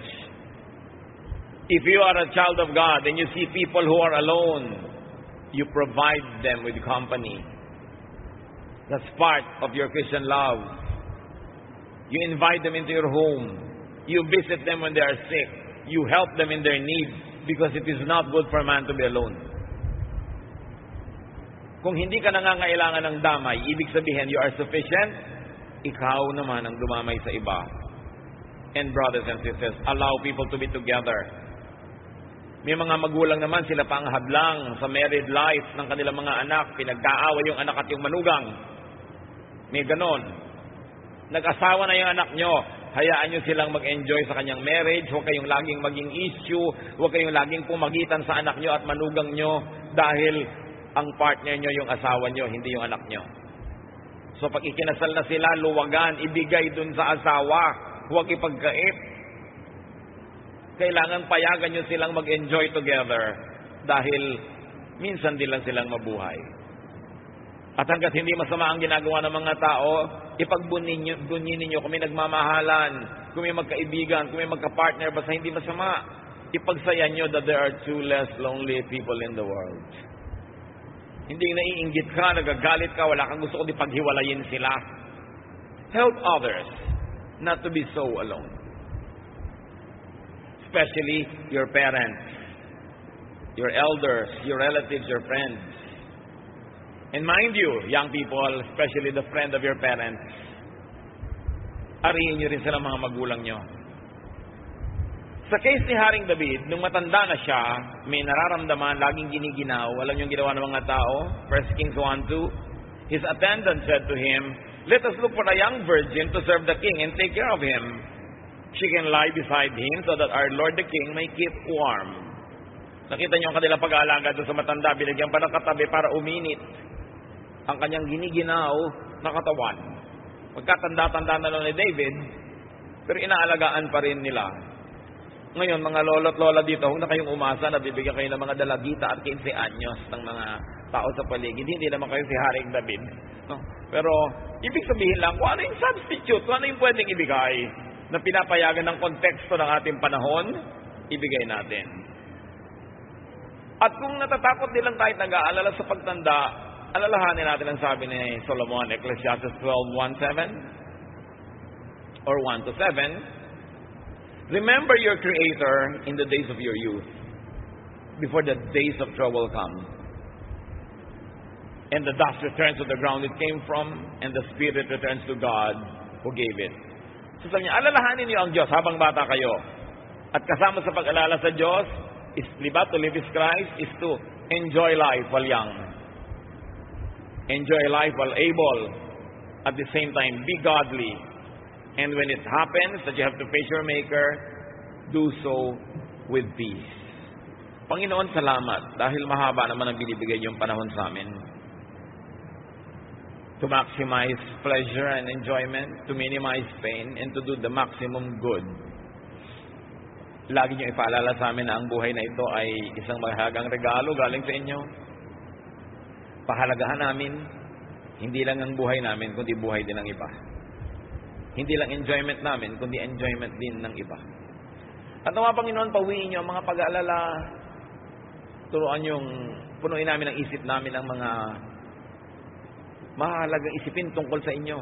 If you are a child of God and you see people who are alone, you provide them with company. That's part of your Christian love. You invite them into your home. You visit them when they are sick. You help them in their needs. Because it is not good for man to be alone. Kung hindi ka nangangailangan ng damay, ibig sabihin you are sufficient, ikaw naman ang dumamay sa iba. And brothers and sisters, allow people to be together. May mga magulang naman, sila pa ang hadlang sa married life ng kanilang mga anak. Pinagkaaway yung anak at yung manugang. May ganon. Nag-asawa na yung anak nyo. Hayaan nyo silang mag-enjoy sa kanyang marriage. Huwag kayong laging maging issue. Huwag kayong laging pumagitan sa anak nyo at manugang nyo dahil ang partner nyo yung asawa nyo, hindi yung anak nyo. So pag ikinasal na sila, luwagan, ibigay dun sa asawa. Huwag ipagkait. Kailangan payagan nyo silang mag-enjoy together dahil minsan din lang silang mabuhay. At hanggat hindi masama ang ginagawa ng mga tao, ipagbunyin ninyo kung may nagmamahalan, kung may magkaibigan, kung may magkapartner, basta hindi masama. Ipagsaya nyo that there are two less lonely people in the world. Hindi naiinggit ka, nagagalit ka, wala kang gusto kundi paghiwalayin sila. Help others not to be so alone. Especially your parents, your elders, your relatives, your friends. And mind you, young people, especially the friend of your parents, ariin nyo rin sila mga magulang nyo. Sa case ni Haring David, nung matanda na siya, may nararamdaman, laging giniginaw. Alam niyo yung ginawa ng mga tao? 1 Kings 1:2. His attendant said to him, "Let us look for a young virgin to serve the king and take care of him. She can lie beside him so that our Lord the King may keep warm." Nakita niyo ang kanilang pag-aalaga doon sa matanda, binigyan pa ng katabi para uminit ang kanyang giniginaw na katawan. Magkatanda-tanda na lang ni David, pero inaalagaan pa rin nila. Ngayon, mga lolo't lola dito, huwag na kayong umasa na bibigyan kayo ng mga dalagita at 15 anyos ng mga tao sa paligid. Hindi naman kayo si Haring David. No? Pero, ibig sabihin lang, kung ano yung substitute, kung ano yung pwedeng ibigay na pinapayagan ng konteksto ng ating panahon, ibigay natin. At kung natatakot nilang kahit nag-aalala sa pagtanda, alalahanin natin ang sabi ni Solomon, Ecclesiastes 12:1-7 or 1-7. Remember your Creator in the days of your youth, before the days of trouble come. And the dust returns to the ground it came from, and the spirit returns to God who gave it. So sabi niya, alalahanin niyo ang Diyos habang bata kayo. At kasama sa pag-alala sa Diyos, to live is Christ, is to enjoy life while young. Enjoy life while able. At the same time, be godly. And when it happens that you have to face your Maker, do so with peace. Panginoon, salamat dahil mahaba naman ang binibigay niyong panahon sa amin. To maximize pleasure and enjoyment, to minimize pain, and to do the maximum good. Lagi niyong ipaalala sa amin na ang buhay na ito ay isang mahagang regalo galing sa inyo. Pahalagahan namin, hindi lang ang buhay namin, kundi buhay din ng iba. Hindi lang enjoyment namin, kundi enjoyment din ng iba. At nawa, Panginoon, pawiin niyo ang mga pag-aalala. Turuan yung punuin namin ang isip namin ang mga mahalagang isipin tungkol sa inyo.